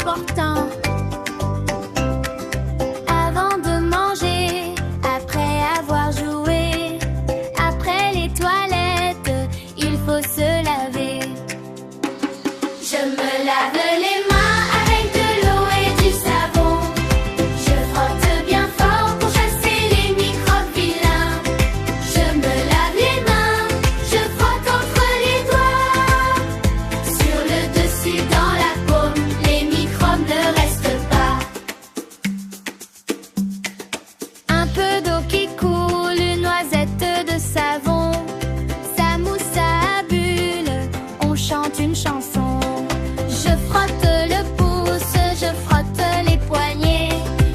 important. Avant de manger, après avoir joué, après les toilettes, il faut se laver. Je me lave les mains avec de l'eau et du savon. Je frotte bien fort pour chasser les microbes vilains. Je me lave les mains, je frotte entre les doigts. Sur le dessus, dans la paume, les microbes ne restent pas. Un peu d'eau qui coule, une noisette de savon. Ça mousse à bulles, on chante une chanson. Je frotte le pouce, je frotte les poignets.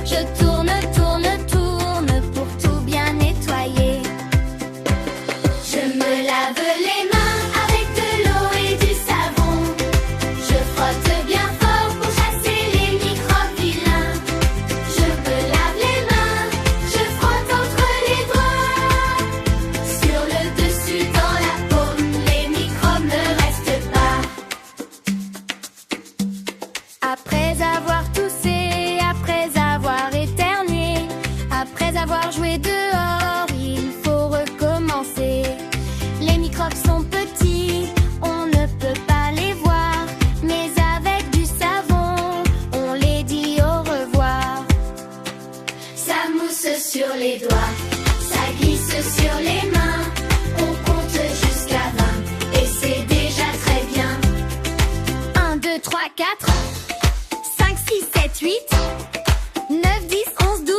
Je tourne, tourne, tourne pour tout bien nettoyer. Je me lave les mains avec de l'eau et du savon. Je frotte bien fort pour chasser les microbes vilains. Je me lave les mains, je frotte entre les doigts. Sur le dessus, dans la paume, les microbes ne restent pas. Après avoir toussé, après avoir éternué, après avoir joué dehors, il faut recommencer. Les microbes sont petits, on ne peut pas les voir, mais avec du savon, on les dit au revoir. Ça mousse sur les doigts, ça glisse sur les mains, on compte jusqu'à 20 et c'est déjà très bien. 1, 2, 3, 4, 5, 6, 7, 8, 9, 10, 11, 12,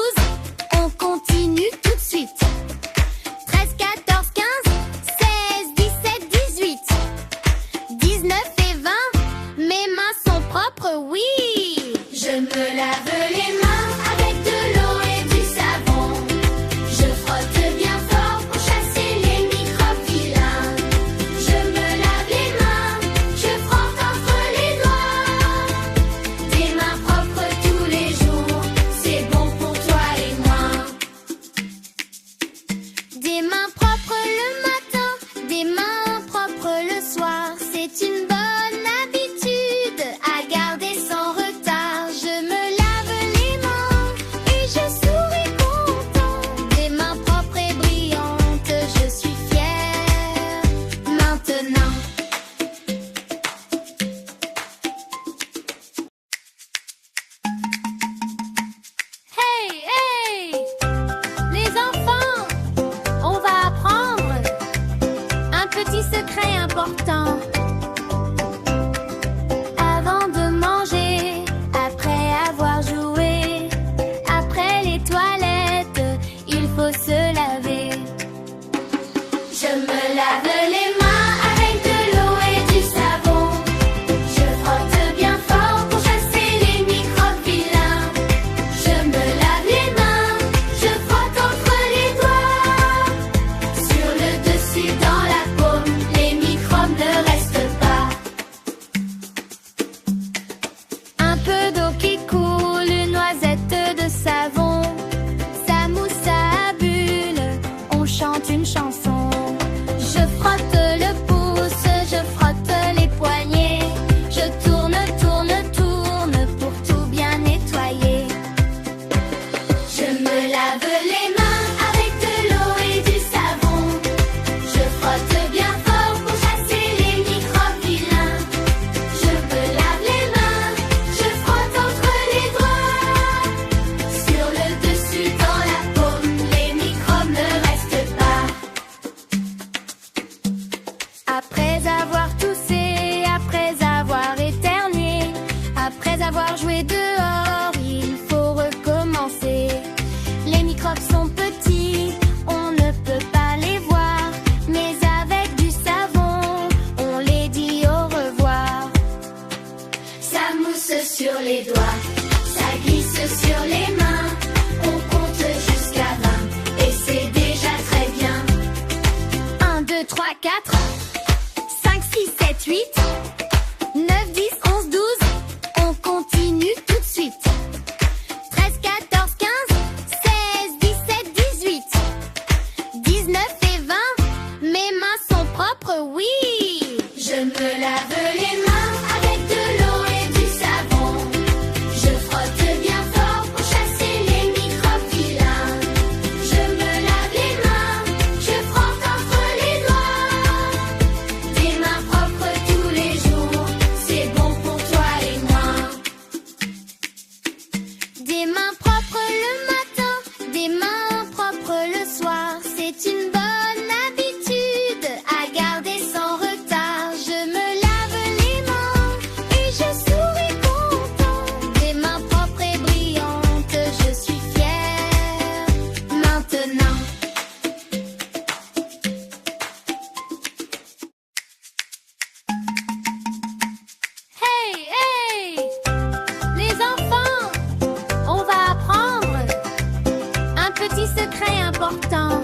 on continue tout de suite. 13, 14, 15, 16, 17, 18, 19 et 20, mes mains sont propres, oui. Je me lave les mains avec de l'eau et du savon. Je frotte bien fort pour chasser les microbes vilains. Je me lave les mains, je frotte entre les doigts. Des mains propres tous les jours, c'est bon pour toi et moi. Des mains propres le matin, des mains propres le soir. C'est une bonne habitude à garder sans retard. Je me lave les mains et je souris content. Des mains propres et brillantes, je suis fière. Maintenant. Hey, hey! Les enfants, on va apprendre un petit secret important. Avant de manger, après avoir joué, après les toilettes, il faut se laver. Je me lave les mains avec de l'eau et du savon. Je frotte bien fort pour chasser les microbes vilains. Je me lave les mains, je frotte entre les doigts. Sur le dessus, dans la paume, les microbes ne restent pas. Un peu d'eau qui coule, une noisette de savon. Ça mousse à bulles, on chante une chanson. Je frotte le pouce, je frotte les poignets. Je tourne, tourne, tourne pour tout bien nettoyer. Je me lave les mains avec de l'eau et du savon. Je frotte bien fort pour chasser les microbes vilains. Je me lave les mains, je frotte entre les doigts. Sur le dessus, dans la paume, les microbes ne restent pas. Après avoir toussé, après avoir éternué, après avoir joué dehors, il faut recommencer. Les microbes sont petits, on ne peut pas les voir, mais avec du savon, on les dit au revoir. Ça mousse sur les doigts, ça glisse sur les mains, on compte jusqu'à 20 et c'est déjà très bien. 1, 2, 3, 4, 5, 6, 7, 8, 9, 10, 11, 12, on continue tout de suite. 13, 14, 15, 16, 17, 18, 19 et 20, mes mains sont propres, oui. Je me lave les mains avec de l'eau et du savon. petit secret important.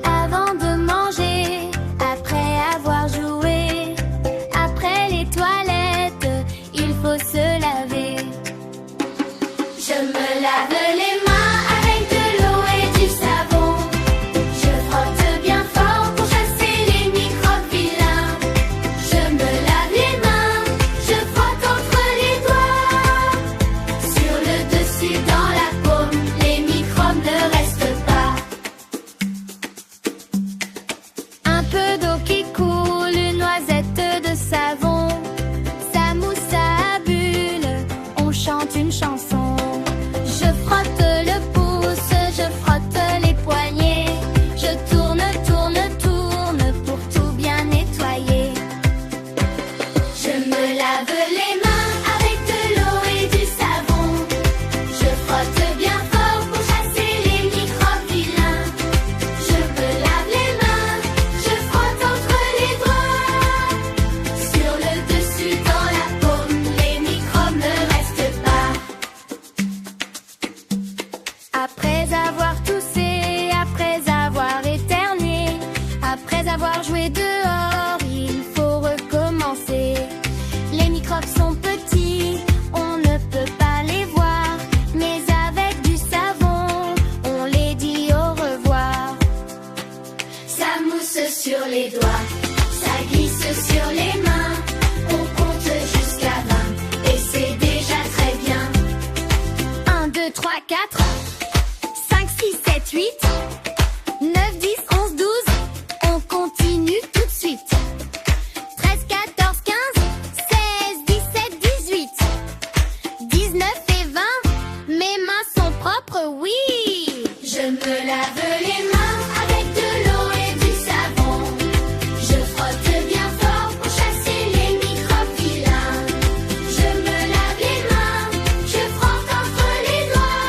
Avant de manger, après avoir joué, après les toilettes, il faut se laver. Je me lave les mains avec de l'eau et du savon. Je frotte bien fort pour chasser les microbes vilains. Je me lave les mains, je frotte entre les doigts. Sur le dessus, dans la paume, les microbes ne restent pas. Un peu d'eau qui coule, une noisette de savon. Ça mousse à bulles, on chante une chanson. Je frotte le pouce, je frotte les poignets. Je tourne, tourne, tourne pour tout bien nettoyer. Je me lave les mains avec de l'eau et du savon. Je frotte bien fort pour chasser les microbes vilains. Je me lave les mains, je frotte entre les doigts. Sur le dessus, dans la paume, les microbes ne restent pas. Après avoir toussé, après avoir éternué, après avoir joué dehors, il faut recommencer. Les microbes sont petits, on ne peut pas les voir, mais avec du savon, on les dit au revoir. Ça mousse sur les doigts, ça glisse sur les mains, on compte jusqu'à 20 et c'est déjà très bien. 1, 2, 3, 4, 5, 6, 7, 8, 9, 10, 11, 12, on continue tout de suite. 13, 14, 15, 16, 17, 18, 19 et 20, mes mains sont propres, oui. Je me lave les mains avec de l'eau et du savon. Je frotte bien fort pour chasser les microbes vilains. Je me lave les mains, je frotte entre les doigts.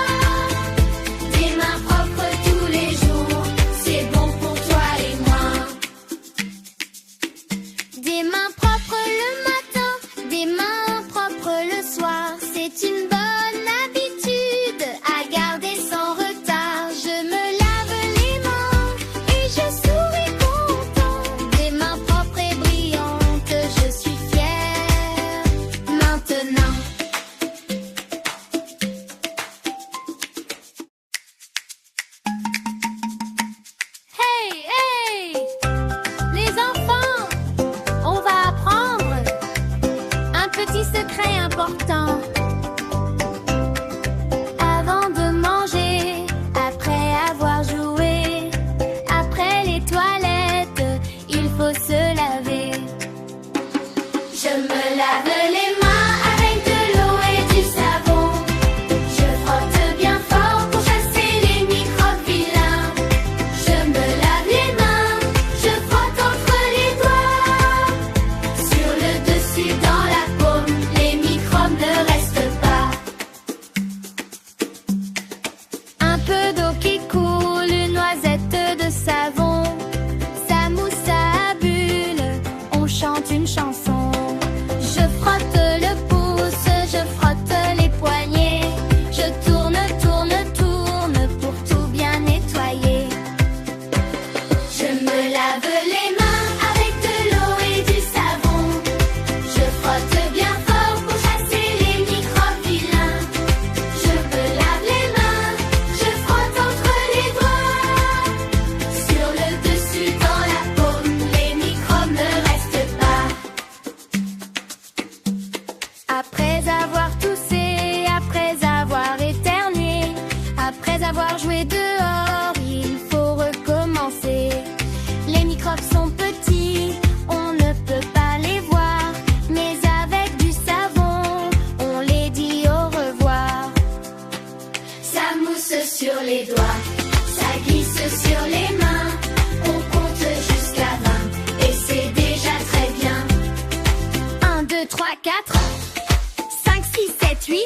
Des mains propres tous les jours, c'est bon pour toi et moi. Des mains propres le matin, des mains propres le soir. C'est une bonne habitude à garder sans retard. Je me lave les mains et je souris content. Des mains propres et brillantes, je suis fière. Maintenant. Hey, hey, les enfants, on va apprendre un petit secret important. Avant de manger, après avoir joué, après les toilettes, il faut se laver. Je me lave les mains avec de l'eau et du savon. Je frotte bien fort pour chasser les microbes vilains. Je me lave les mains, je frotte entre les doigts. Sur le dessus, dans la paume, les microbes ne restent pas. Un peu d'eau qui coule, une noisette de savon. Ça mousse à bulles, on chante une chanson. Je frotte le pouce, je frotte les poignets. Je tourne, tourne, tourne pour tout bien nettoyer. Je me lave les mains avec de l'eau et du savon. Je frotte bien fort pour chasser les microbes vilains. Je me lave les mains, je frotte entre les doigts. Sur le dessus, dans la paume, les microbes ne restent pas. Après avoir toussé, après avoir éternué, après avoir joué dehors, il faut recommencer. Les microbes sont petits, on ne peut pas les voir, mais avec du savon, on les dit au revoir. Ça mousse sur les doigts, ça glisse sur les mains, on compte jusqu'à 20 et c'est déjà très bien. 1, 2, 3, 4, 5, 6, 7, 8,